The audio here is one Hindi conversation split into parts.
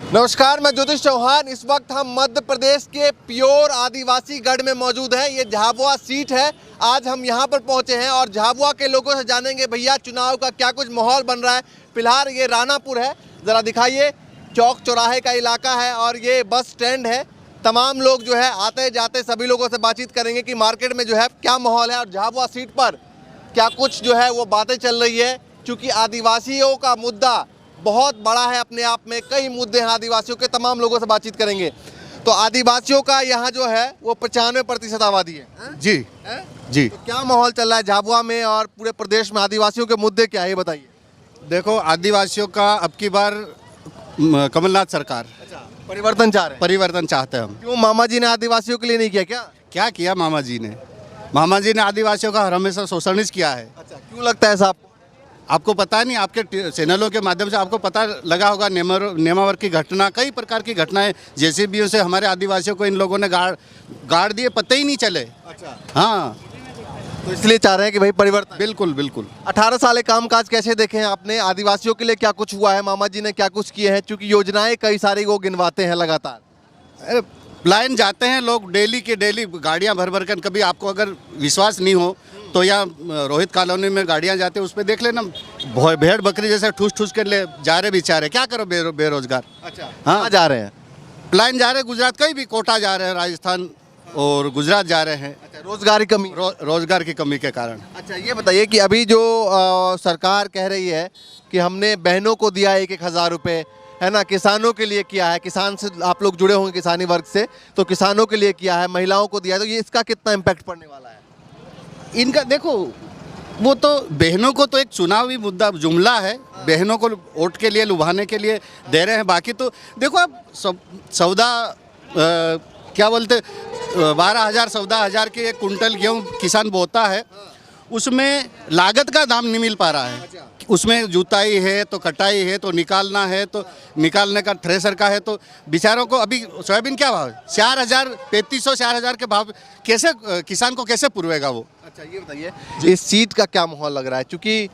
नमस्कार, मैं ज्योतिष चौहान। इस वक्त हम मध्य प्रदेश के प्योर आदिवासी गढ़ में मौजूद हैं। ये झाबुआ सीट है। आज हम यहाँ पर पहुँचे हैं और झाबुआ के लोगों से जानेंगे भैया चुनाव का क्या कुछ माहौल बन रहा है। फिलहाल ये रानापुर है, ज़रा दिखाइए। चौक चौराहे का इलाका है और ये बस स्टैंड है। तमाम लोग जो है आते जाते सभी लोगों से बातचीत करेंगे कि मार्केट में जो है क्या माहौल है और झाबुआ सीट पर क्या कुछ जो है वो बातें चल रही है। क्योंकि आदिवासियों का मुद्दा बहुत बड़ा है, अपने आप में कई मुद्दे हैं आदिवासियों के। तमाम लोगों से बातचीत करेंगे। तो आदिवासियों का यहाँ जो है वो 95% आबादी है। जी है? जी। तो क्या माहौल चल रहा है झाबुआ में और पूरे प्रदेश में? आदिवासियों के मुद्दे क्या है ये बताइए। देखो, आदिवासियों का अब की बार कमलनाथ सरकार परिवर्तन चाह रहे हैं। परिवर्तन चाहते हैं हम। क्यों, मामा जी ने आदिवासियों के लिए नहीं किया क्या? क्या किया मामा जी ने? मामा जी ने आदिवासियों का हमेशा शोषण किया है। अच्छा, क्यों लगता है ऐसा आपको? आपको पता नहीं, आपके चैनलों के माध्यम से आपको पता लगा होगा। नेमावर की घटना, कई प्रकार की घटनाएं जेसीबीओ से हमारे आदिवासियों को इन लोगों ने गाड़ दिए, पता ही नहीं चले। अच्छा, हाँ, तो इसलिए चाह रहे हैं कि भाई परिवर्तन। बिल्कुल बिल्कुल। 18 साल काम काज कैसे देखे हैं आपने? आदिवासियों के लिए क्या कुछ हुआ है? मामा जी ने क्या कुछ किए हैं? क्योंकि योजनाएं कई सारी वो गिनवाते हैं लगातार। अरे, लाइन जाते हैं लोग डेली के डेली, गाड़ियां भर भर कर। कभी आपको अगर विश्वास नहीं हो तो यहाँ रोहित कॉलोनी में गाड़ियां जाते हैं, उस पर देख लेना, भेड़ बकरी जैसे ठूस ठूस कर ले जा रहे बेचारे। क्या करो बेरोजगार। अच्छा, हाँ, कहाँ जा रहे हैं? लाइन जा रहे हैं गुजरात, कहीं भी कोटा जा रहे हैं, राजस्थान और गुजरात जा रहे हैं। अच्छा, रोजगार की कमी। रोजगार की कमी के कारण। अच्छा, ये बताइए कि अभी जो सरकार कह रही है कि हमने बहनों को दिया 1,000 रुपये, है ना, किसानों के लिए किया है। किसान से आप लोग जुड़े होंगे, किसानी वर्ग से, तो किसानों के लिए किया है, महिलाओं को दिया है। तो ये इसका कितना इम्पैक्ट पड़ने वाला है? इनका देखो, वो तो बहनों को तो एक चुनावी मुद्दा जुमला है, बहनों को वोट के लिए लुभाने के लिए दे रहे हैं। बाकी तो देखो, अब सौदा क्या बोलते, 12,000 14,000 के एक कुंटल गेहूँ किसान बोता है, उसमें लागत का दाम नहीं मिल पा रहा है। उसमें जुताई है तो कटाई है तो निकालना है तो निकालने का थ्रेसर का है, तो बेचारों को अभी सोयाबीन क्या भाव है? 4,000 3500 4,000 के भाव। कैसे किसान को कैसे पुरवेगा वो? अच्छा, ये बताइए इस सीट का क्या माहौल लग रहा है? क्योंकि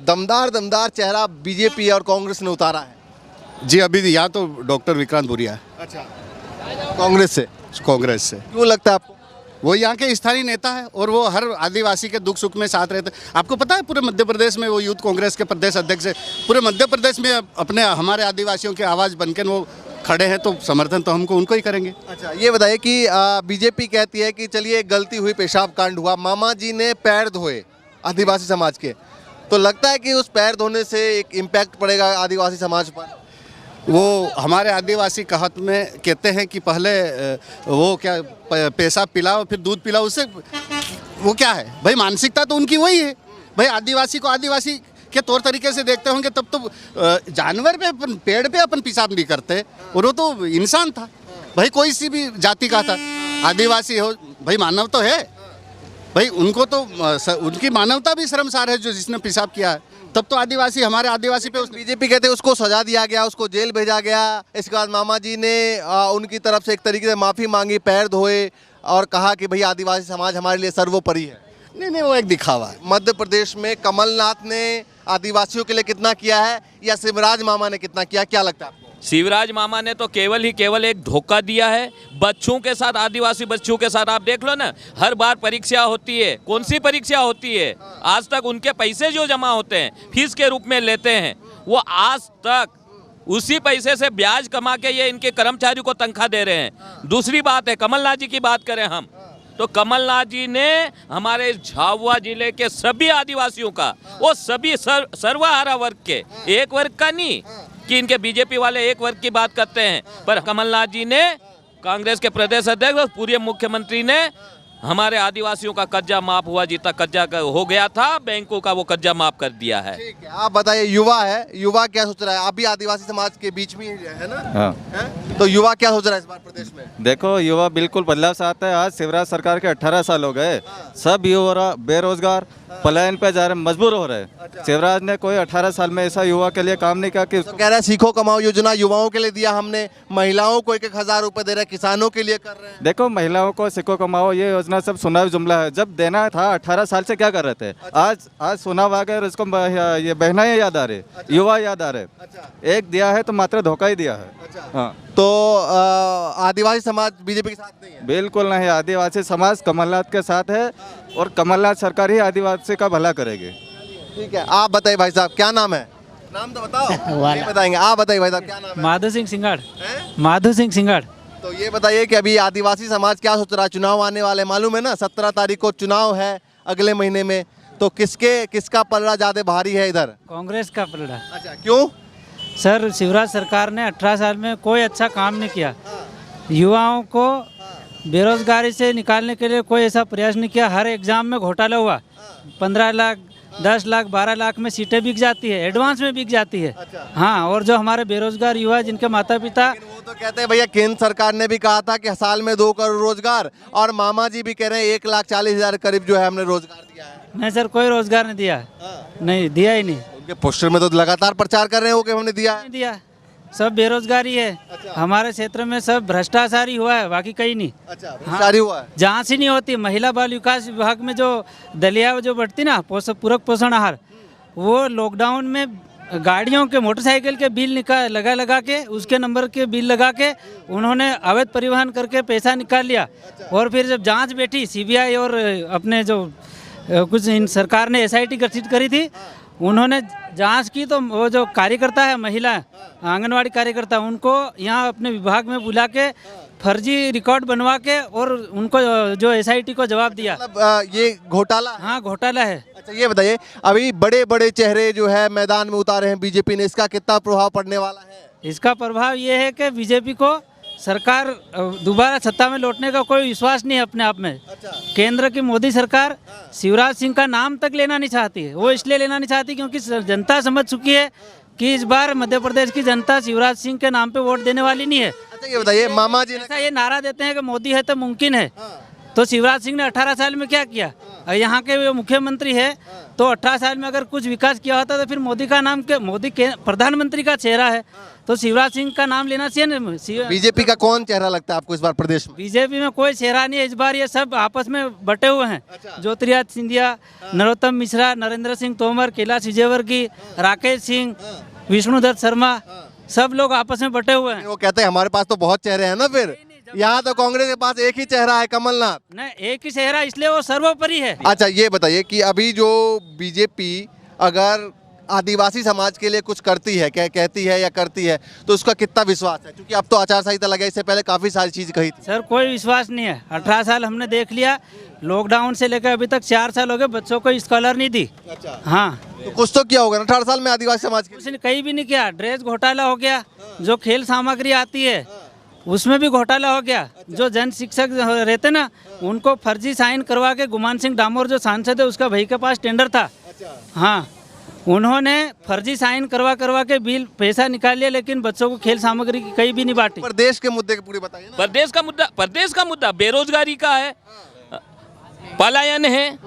दमदार चेहरा बीजेपी और कांग्रेस ने उतारा है। जी, अभी यहाँ तो डॉक्टर विक्रांत भूरिया। अच्छा, कांग्रेस से क्यों लगता है आपको? वो यहाँ के स्थानीय नेता है और वो हर आदिवासी के दुख सुख में साथ रहते हैं। आपको पता है, पूरे मध्य प्रदेश में वो यूथ कांग्रेस के प्रदेश अध्यक्ष है। पूरे मध्य प्रदेश में अपने हमारे आदिवासियों के आवाज़ बनकर वो खड़े हैं, तो समर्थन तो हमको उनको ही करेंगे। अच्छा, ये बताइए कि बीजेपी कहती है कि चलिए गलती हुई, पेशाब कांड हुआ, मामा जी ने पैर धोए आदिवासी समाज के, तो लगता है कि उस पैर धोने से एक इम्पैक्ट पड़ेगा आदिवासी समाज पर? वो हमारे आदिवासी कहावत में कहते हैं कि पहले वो क्या पेशाब पिलाओ फिर दूध पिलाओ। उससे वो क्या है भाई, मानसिकता तो उनकी वही है भाई। आदिवासी को आदिवासी के तौर तरीके से देखते होंगे, तब तो जानवर पे पेड़ पे अपन पेशाब नहीं करते, और वो तो इंसान था भाई, कोई सी भी जाति का था। आदिवासी हो भाई, मानव तो है भाई, उनको तो उनकी मानवता भी शर्मसार है जो जिसने पेशाब किया है। तब तो आदिवासी, हमारे आदिवासी पे बीजेपी कहते हैं उसको सजा दिया गया, उसको जेल भेजा गया। इसके बाद मामा जी ने उनकी तरफ से एक तरीके से माफ़ी मांगी, पैर धोए और कहा कि भाई आदिवासी समाज हमारे लिए सर्वोपरि है। नहीं, वो एक दिखावा है। मध्य प्रदेश में कमलनाथ ने आदिवासियों के लिए कितना किया है या शिवराज मामा ने कितना किया, क्या लगता है आपको? शिवराज मामा ने तो केवल एक धोखा दिया है बच्चों के साथ, आदिवासी बच्चों के साथ। आप देख लो ना, हर बार परीक्षा होती है, कौन सी परीक्षा होती है? आज तक उनके पैसे जो जमा होते हैं, फीस के रूप में लेते हैं, वो आज तक उसी पैसे से ब्याज कमा के ये इनके कर्मचारियों को तनख्वाह दे रहे हैं। दूसरी बात है, कमलनाथ जी की बात करें हम, तो कमलनाथ जी ने हमारे झाबुआ जिले के सभी आदिवासियों का, वो सभी सर्वहारा वर्ग के, एक वर्ग का नहीं कि इनके बीजेपी वाले एक वर्ग की बात करते हैं, पर कमलनाथ जी ने, कांग्रेस के प्रदेश अध्यक्ष और पूर्व मुख्यमंत्री ने हमारे आदिवासियों का कर्जा माफ हुआ, जितना कर्जा हो गया था बैंकों का, वो कर्जा माफ कर दिया है। ठीक है, आप बताइए, युवा है, युवा क्या सोच रहा है? आप भी आदिवासी समाज के बीच में है ना? हाँ। है? तो युवा क्या सोच रहा है इस बार प्रदेश में? देखो, युवा बिल्कुल बदलाव चाहता है। आज शिवराज सरकार के 18 साल हो गए, सब युवा बेरोजगार, पलायन पे जा रहे हैं, मजबूर हो रहे हैं। शिवराज ने कोई 18 साल में ऐसा युवा के लिए काम नहीं किया कि तो कह रहे हैं सीखो कमाओ योजना युवाओं के लिए दिया हमने, महिलाओं को 1,000 रुपए दे रहे हैं, किसानों के लिए कर रहे हैं। देखो, महिलाओं को सिक्को कमाओ ये योजना सब सुनाव जुमला है। जब देना था 18 साल से क्या कर रहे थे, आज सुनाव आ गया और इसको ये बहनाएं याद आ रहे, युवा याद आ रहे। एक दिया है तो मात्र धोखा ही दिया है। हाँ, तो आदिवासी समाज बीजेपी के साथ नहीं है? बिल्कुल नहीं। आदिवासी समाज कमलनाथ के साथ है और कमलनाथ सरकार ही आदिवासी का भला करेगी। ठीक है, आप बताइए भाई साहब, क्या नाम है? नाम तो बताओ। नहीं बताएंगे, आप बताइए भाई साहब, क्या नाम है? माधो सिंह सिंगाड़। हैं? माधो सिंह सिंगाड़। तो ये बताइए कि अभी आदिवासी समाज क्या सोच रहा है? चुनाव आने वाले मालूम है ना, 17 तारीख को चुनाव है अगले महीने में, तो किसका पलड़ा ज्यादा भारी है इधर? कांग्रेस का पलड़ा। अच्छा, क्यों? सर, शिवराज सरकार ने 18 साल में कोई अच्छा काम नहीं किया। युवाओं को बेरोजगारी से निकालने के लिए कोई ऐसा प्रयास नहीं किया। हर एग्जाम में घोटाला हुआ। 15 लाख, 10 लाख, 12 लाख में सीटें बिक जाती है, एडवांस में बिक जाती है। हाँ, और जो हमारे बेरोजगार युवा जिनके माता पिता, वो तो कहते हैं भैया केंद्र सरकार ने भी कहा था कि साल में 2 करोड़ रोजगार, और मामा जी भी कह रहे हैं 1,40,000 करीब जो है हमने रोजगार दिया है। नहीं सर, कोई रोजगार नहीं दिया। नहीं दिया ही नहीं। उनके पोस्टर में तो लगातार प्रचार कर रहे हो कि हमने दिया है। नहीं दिया, सब बेरोजगारी है। हमारे क्षेत्र में सब भ्रष्टाचार ही हुआ है, बाकी कहीं नहीं। अच्छा, भ्रष्टाचारी हुआ है। जांच ही नहीं होती। महिला बाल विकास विभाग में जो दलिया जो बढ़ती ना, पूरक पोषण आहार, वो लॉकडाउन में गाड़ियों के, मोटरसाइकिल के बिल लगा के, उसके नंबर के बिल लगा के उन्होंने अवैध परिवहन करके पैसा निकाल लिया। और फिर जब जांच बैठी सीबीआई और अपने जो कुछ इन सरकार ने SIT गठित करी थी, उन्होंने जांच की तो वो जो कार्यकर्ता है, महिला आंगनवाड़ी कार्यकर्ता, उनको यहाँ अपने विभाग में बुला के फर्जी रिकॉर्ड बनवा के और उनको जो SIT को जवाब दिया। मतलब ये घोटाला? हाँ, घोटाला है। अच्छा, ये बताइए, अभी बड़े बड़े चेहरे जो है मैदान में उतारे हैं बीजेपी ने, इसका कितना प्रभाव पड़ने वाला है? इसका प्रभाव ये है कि बीजेपी को सरकार दोबारा सत्ता में लौटने का कोई विश्वास नहीं है अपने आप में। केंद्र की मोदी सरकार शिवराज सिंह का नाम तक लेना नहीं चाहती है। वो इसलिए लेना नहीं चाहती क्योंकि जनता समझ चुकी है कि इस बार मध्य प्रदेश की जनता शिवराज सिंह के नाम पे वोट देने वाली नहीं है। अच्छा, ये बताइए, मामा जी ने ऐसा ये नारा देते हैं कि मोदी है तो मुमकिन है। तो शिवराज सिंह ने 18 साल में क्या किया? यहाँ के मुख्यमंत्री है, तो 18 साल में अगर कुछ विकास किया होता तो फिर मोदी का नाम मोदी के प्रधानमंत्री का चेहरा है, तो शिवराज सिंह का नाम लेना चाहिए ना। बीजेपी का कौन चेहरा लगता है आपको इस बार प्रदेश में? बीजेपी में कोई चेहरा नहीं है इस बार। ये सब आपस में बटे हुए हैं। ज्योतिरादित्य सिंधिया, नरोत्तम मिश्रा, नरेंद्र सिंह तोमर, कैलाश विजयवर्गीय, राकेश सिंह, विष्णुदत्त शर्मा, सब लोग आपस में बटे हुए हैं। वो कहते हैं हमारे पास तो बहुत चेहरे हैं ना, फिर यहाँ तो कांग्रेस के पास एक ही चेहरा है, कमलनाथ। नहीं, एक ही चेहरा, इसलिए वो सर्वोपरि है। अच्छा, ये बताइए कि अभी जो बीजेपी अगर आदिवासी समाज के लिए कुछ करती है, कहती है या करती है, तो उसका कितना विश्वास है? क्योंकि अब तो आचार संहिता लगा, इससे पहले काफी सारी चीज कही थी। सर, कोई विश्वास नहीं है। 18 साल हमने देख लिया, लॉकडाउन से लेकर अभी तक 4 साल हो गए, बच्चों को स्कॉलर नहीं दी। अच्छा, हाँ, तो कुछ तो किया होगा ना 18 साल में आदिवासी समाज के? उसने कहीं भी नहीं किया। ड्रेस घोटाला हो गया, जो खेल सामग्री आती है उसमें भी घोटाला हो गया। जो जन शिक्षक रहते ना, उनको फर्जी साइन करवा के, गुमान सिंह डामोर जो सांसद है उसका भाई के पास टेंडर था। हाँ, उन्होंने फर्जी साइन करवा के बिल पैसा निकाल लिया, लेकिन बच्चों को खेल सामग्री कहीं भी नहीं बांटी। प्रदेश के मुद्दे के पूरे बताइए ना। प्रदेश का मुद्दा बेरोजगारी का है, पलायन है,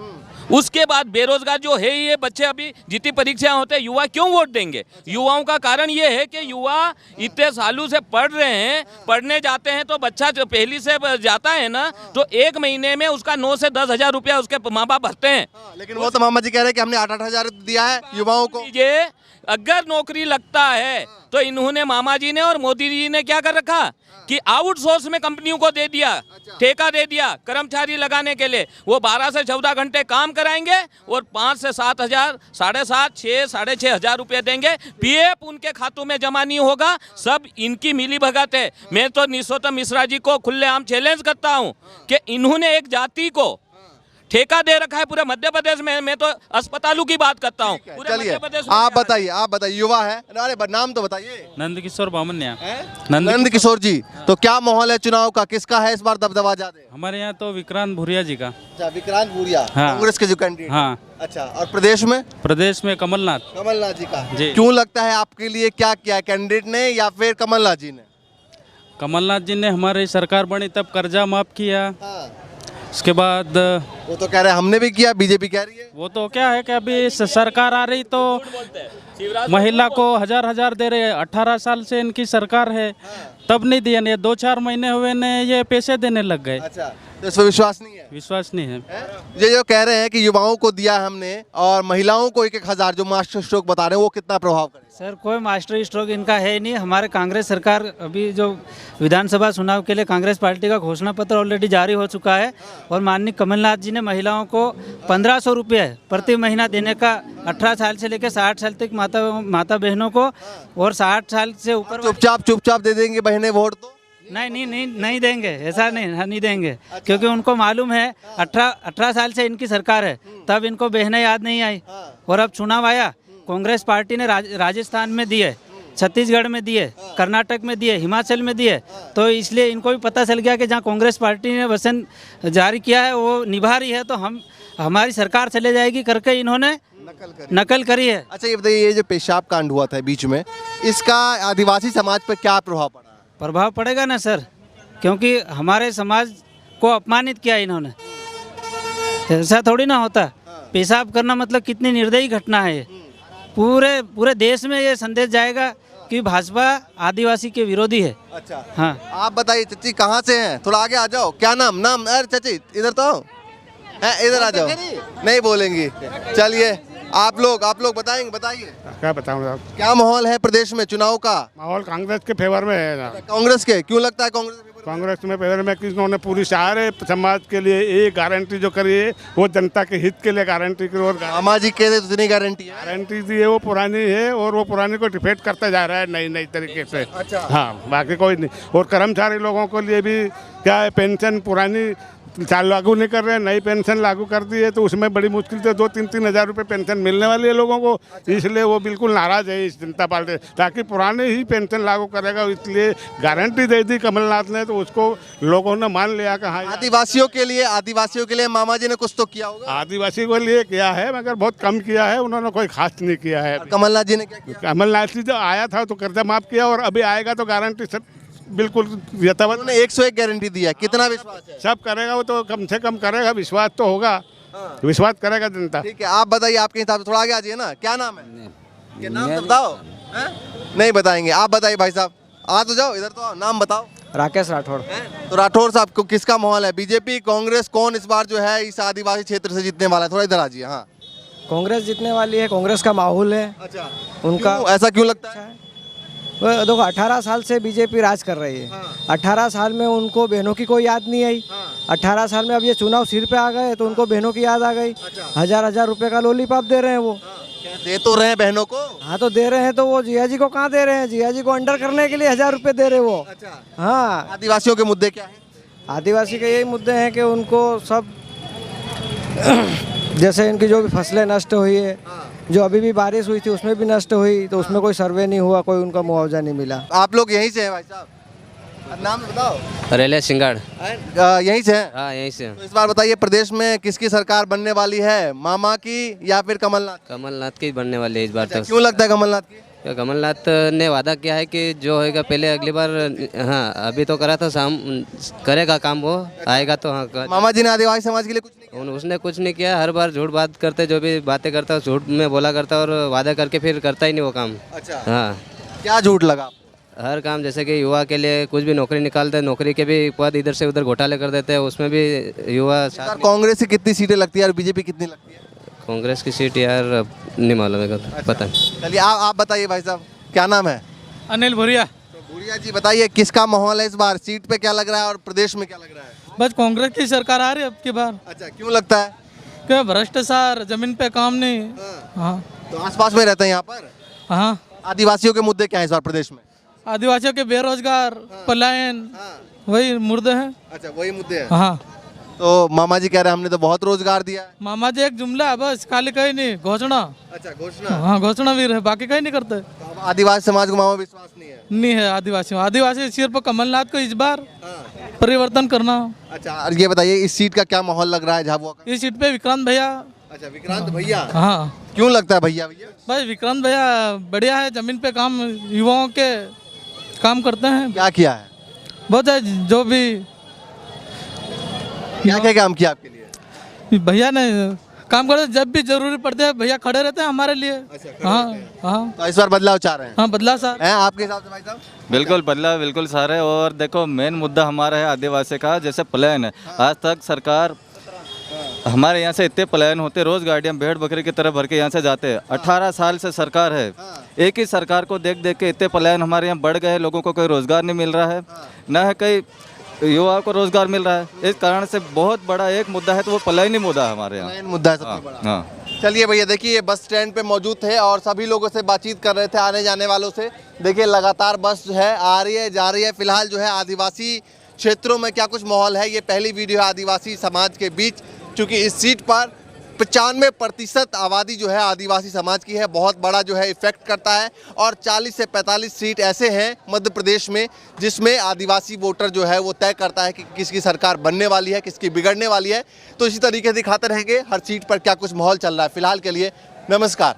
उसके बाद बेरोजगार जो है, ये बच्चे अभी जितनी परीक्षाएं होते हैं, युवा क्यों वोट देंगे? युवाओं का कारण ये है कि युवा इतने सालों से पढ़ रहे हैं, पढ़ने जाते हैं तो बच्चा जो पहली से जाता है ना, तो 1 महीने में उसका 9 से 10 हजार रुपया उसके माँ बाप भरते हैं। लेकिन वो तो मामा जी कह रहे हैं कि हमने 8-8 हजार दिया है युवाओं को। ये अगर नौकरी लगता है तो इन्होंने, मामा जी ने और मोदी जी ने क्या कर रखा कि आउटसोर्स में कंपनियों को दे दिया, ठेका दे दिया कर्मचारी लगाने के लिए। वो 12 से 14 घंटे काम कराएंगे और 5 से 7 हजार, 7.5, 6, 6.5 हजार रुपये देंगे। PF उनके खातों में जमा नहीं होगा। सब इनकी मिली भगत है। मैं तो नरोत्तम मिश्रा जी को खुलेआम चैलेंज करता हूँ कि इन्होंने एक जाति को ठेका दे रखा है पूरे मध्य प्रदेश में। मैं तो अस्पतालों की बात करता हूँ पूरे चलिए, मध्य प्रदेश में। आप बताइए, युवा है, अरे नाम तो बताइए। नंदकिशोर बामनिया। नंद किशोर जी, तो क्या माहौल है चुनाव का? किसका है इस बार दबदबा ज्यादा? हमारे यहाँ तो विक्रांत भूरिया जी का। अच्छा, विक्रांत भूरिया, हाँ। कांग्रेस के जो कैंडिडेट। हाँ। अच्छा, और प्रदेश में? प्रदेश में कमलनाथ जी का। जी। क्यों लगता है आपके लिए, क्या किया कैंडिडेट ने या फिर कमलनाथ जी ने? कमलनाथ जी ने हमारी सरकार बनी तब कर्जा माफ किया। हाँ। उसके बाद वो तो कह रहे हैं हमने भी किया, बीजेपी कह रही है। वो तो क्या है कि अभी सरकार आ रही तो महिला को 1000 दे रहे हैं। 18 साल से इनकी सरकार है, तब नहीं दिया। नहीं 2-4 महीने हुए ने ये पैसे देने लग गए। अच्छा, तो इस पर विश्वास नहीं है। विश्वास नहीं है। ये जो कह रहे हैं कि युवाओं को दिया हमने और महिलाओं को 1-1000 जो मास्टर स्ट्रोक बता रहे हैं, वो कितना प्रभाव करेगा? सर कोई मास्टर स्ट्रोक इनका है ही नहीं। हमारे कांग्रेस सरकार अभी जो विधानसभा चुनाव के लिए कांग्रेस पार्टी का घोषणा पत्र ऑलरेडी जारी हो चुका है और माननीय कमलनाथ जी ने महिलाओं को 1500 रुपये प्रति महीना देने का 18 साल से लेकर 60 साल तक माता बहनों को और 60 साल से ऊपर चुपचाप दे देंगे बहनें वोट तो? नहीं देंगे, ऐसा नहीं देंगे। क्योंकि उनको मालूम है 18 साल से इनकी सरकार है, तब इनको बहनें याद नहीं आई। और अब चुनाव आया, कांग्रेस पार्टी ने राजस्थान में दिए, छत्तीसगढ़ में दिए, कर्नाटक में दिए, हिमाचल में दिए, तो इसलिए इनको भी पता चल गया कि जहाँ कांग्रेस पार्टी ने वचन जारी किया है वो निभा रही है, तो हमारी सरकार चले जाएगी करके इन्होंने नकल करी है। अच्छा, ये बताइए, ये जो पेशाब कांड हुआ था बीच में, इसका आदिवासी समाज पर क्या प्रभाव पड़ा? प्रभाव पड़ेगा ना सर, क्योंकि हमारे समाज को अपमानित किया इन्होंने। ऐसा थोड़ी ना होता। पेशाब करना मतलब कितनी निर्दयी घटना है ये। पूरे देश में ये संदेश जाएगा कि भाजपा आदिवासी के विरोधी है। अच्छा, हाँ। आप बताइए चाची, कहाँ से हैं? थोड़ा आगे आ जाओ। क्या नाम? अरे चाची इधर तो आओ, इधर आ जाओ। नहीं बोलेंगी, चलिए आप लोग बताइए क्या बताऊँ आप? क्या माहौल है प्रदेश में चुनाव का? माहौल कांग्रेस के फेवर में है ना। कांग्रेस के? क्यों लगता है कांग्रेस? कांग्रेस में फेवर में कि उन्होंने पूरी सारे समाज के लिए एक गारंटी जो करी है वो जनता के हित के लिए गारंटी की। और मामा जी कह रहे तो इतनी गारंटी है? गारंटी दी है वो पुरानी है और वो पुरानी को डिफेक्ट करता जा रहा है नई तरीके से। अच्छा। हाँ, बाकी कोई नहीं। और कर्मचारी लोगों के लिए भी क्या है, पेंशन पुरानी लागू नहीं कर रहे हैं, नई पेंशन लागू कर दी है, तो उसमें बड़ी मुश्किल से 2-3 हज़ार रुपये पेंशन मिलने वाली है लोगों को। इसलिए वो बिल्कुल नाराज़ है इस जनता पार्टी, ताकि पुराने ही पेंशन लागू करेगा, इसलिए गारंटी दे दी कमलनाथ ने, तो उसको लोगों ने मान लिया कि हाँ। आदिवासियों के लिए मामा जी ने कुछ तो किया होगा। आदिवासी के लिए किया है, मगर बहुत कम किया है, उन्होंने कोई खास नहीं किया है। कमलनाथ जी ने क्या किया? कमलनाथ जी जो आया था तो कर्जा माफ किया, और अभी आएगा तो गारंटी बिल्कुल यथावत। उन्होंने 101 गारंटी दिया। कितना विश्वास है? सब करेगा वो, तो कम से कम करेगा, विश्वास तो होगा। विश्वास करेगा जनता। ठीक है, आप बताइए, आपके हिसाब से थोड़ा आगे आ जाइए ना। क्या नाम है? क्या नाम तो बताओ। नहीं बताएंगे। आप बताइए भाई साहब, आ तो जाओ, इधर तो आओ, नाम बताओ। राकेश राठौड़। तो राठौड़ साहब को किसका माहौल है? बीजेपी, कांग्रेस, कौन इस बार जो है इस आदिवासी क्षेत्र से जीतने वाला है? थोड़ा इधर आ जाइए। हाँ, कांग्रेस जीतने वाली है, कांग्रेस का माहौल है। अच्छा, उनका ऐसा क्यों लगता है? वो देखो 18 साल से बीजेपी राज कर रही है। 18 साल में उनको बहनों की कोई याद नहीं आई। 18 साल में अब ये चुनाव सिर पे आ गए तो उनको बहनों की याद आ गई। 1000 रुपए का लॉलीपॉप दे रहे हैं वो। दे तो रहे हैं बहनों को। हाँ, तो दे रहे हैं, तो वो जिया जी को कहाँ दे रहे हैं? जिया जी को अंडर करने के लिए 1000 रुपए दे रहे वो। अच्छा। हाँ। आदिवासियों के मुद्दे क्या है? आदिवासी के यही मुद्दे हैं कि उनको सब जैसे इनकी जो भी फसलें नष्ट हुई है, जो अभी भी बारिश हुई थी उसमें भी नष्ट हुई, तो उसमें कोई सर्वे नहीं हुआ, कोई उनका मुआवजा नहीं मिला। आप लोग यहीं से हैं भाई साहब? नाम बताओ। रेले सिंगाड़। यहीं से हैं? हाँ, यहीं से। तो इस बार बताइए, प्रदेश में किसकी सरकार बनने वाली है? मामा की या फिर कमलनाथ? कमलनाथ की बनने वाली है इस बार। तो क्यों लगता है कमलनाथ की? कमलनाथ ने वादा किया है कि जो होएगा पहले अगली बार। हाँ, अभी तो करा था, शाम करेगा काम, वो आएगा तो। हाँ, मामा जी ने आदिवासी समाज के लिए कुछ नहीं किया? उसने कुछ नहीं किया। हर बार झूठ बात करते, जो भी बातें करता झूठ में बोला करता, और वादा करके फिर करता ही नहीं वो काम। अच्छा। हाँ। क्या झूठ लगा? हर काम, जैसे कि युवा के लिए कुछ भी नौकरी निकालते, नौकरी के भी पद इधर से उधर घोटाले कर देते हैं, उसमें भी युवा साथ। कांग्रेस की कितनी सीटें लगती है और बीजेपी कितनी लगती है? कांग्रेस की सीट यार नहीं मालूम है, पता नहीं। चलिए आप बताइए भाई साहब, क्या नाम है? अनिल भुरिया। तो भूरिया जी बताइए, किसका माहौल है इस बार? सीट पे क्या लग रहा है और प्रदेश में क्या लग रहा है? बस कांग्रेस की सरकार आ रही है अब की बार। अच्छा, क्यों लगता है? क्या भ्रष्टाचार, जमीन पे काम नहीं। हाँ। तो आसपास में रहते हैं यहाँ पर? हाँ। आदिवासियों के मुद्दे क्या है इस बार प्रदेश में? आदिवासियों के बेरोजगार, पलायन, वही मुद्दे हैं। अच्छा, वही मुद्दे हैं। हाँ। तो मामा जी कह रहे हैं हमने तो बहुत रोजगार दिया है। मामा जी एक जुमला है बस, खाली कहीं नहीं, घोषणा। अच्छा, घोषणा। हाँ, घोषणा वीर है, बाकी कहीं नहीं करते। तो अब आदिवासी समाज को मामा विश्वास नहीं है? नहीं है आदिवासी सिर्फ कमलनाथ को इस बार परिवर्तन करना। अच्छा, और ये बताइए, इस सीट का क्या माहौल लग रहा है झाबुआ का? इस सीट पे विक्रांत भैया। अच्छा, विक्रांत भैया। हाँ। क्यों लगता है भैया? भाई विक्रांत भैया बढ़िया है, जमीन पे काम, युवाओं के काम करते हैं। क्या किया है? बहुत है, जो भी क्या क्या काम किया आपके लिए? भैया ने काम करते, जब भी जरूरी पड़ते हैं भैया खड़े रहते हैं हमारे लिए। हाँ हाँ तो इस बार बदलाव चाह रहे हैं हाँ, बदला सर। हैं आपके हिसाब से भाई साहब? बिल्कुल बदला, बिल्कुल सारे। और देखो मेन मुद्दा हमारा है आदिवासी का, जैसे पलायन है। आज तक सरकार, हमारे यहाँ से इतने पलायन होते, रोज गाड़ियाँ भेड़ बकरी की तरह भर के यहाँ से जाते हैं। 18 साल से सरकार है, एक ही सरकार को देख देख के इतने पलायन हमारे यहाँ बढ़ गए। लोगों को कोई रोजगार नहीं मिल रहा है, न है कई युवाओं को रोजगार मिल रहा है। इस कारण से बहुत बड़ा एक मुद्दा है, तो वो पलायनी मुद्दा है हमारे यहाँ। मेन मुद्दा है सबसे बड़ा। हाँ, चलिए भैया, देखिए ये बस स्टैंड पे मौजूद थे और सभी लोगों से बातचीत कर रहे थे, आने जाने वालों से। देखिए लगातार बस जो है आ रही है, जा रही है। फिलहाल जो है आदिवासी क्षेत्रों में क्या कुछ माहौल है, ये पहली वीडियो है आदिवासी समाज के बीच, क्योंकि इस सीट पर 95% आबादी जो है आदिवासी समाज की है। बहुत बड़ा जो है इफेक्ट करता है और 40 से 45 सीट ऐसे हैं मध्य प्रदेश में जिसमें आदिवासी वोटर जो है वो तय करता है कि किसकी सरकार बनने वाली है, किसकी बिगड़ने वाली है। तो इसी तरीके से दिखाते रहेंगे हर सीट पर क्या कुछ माहौल चल रहा है। फिलहाल के लिए नमस्कार।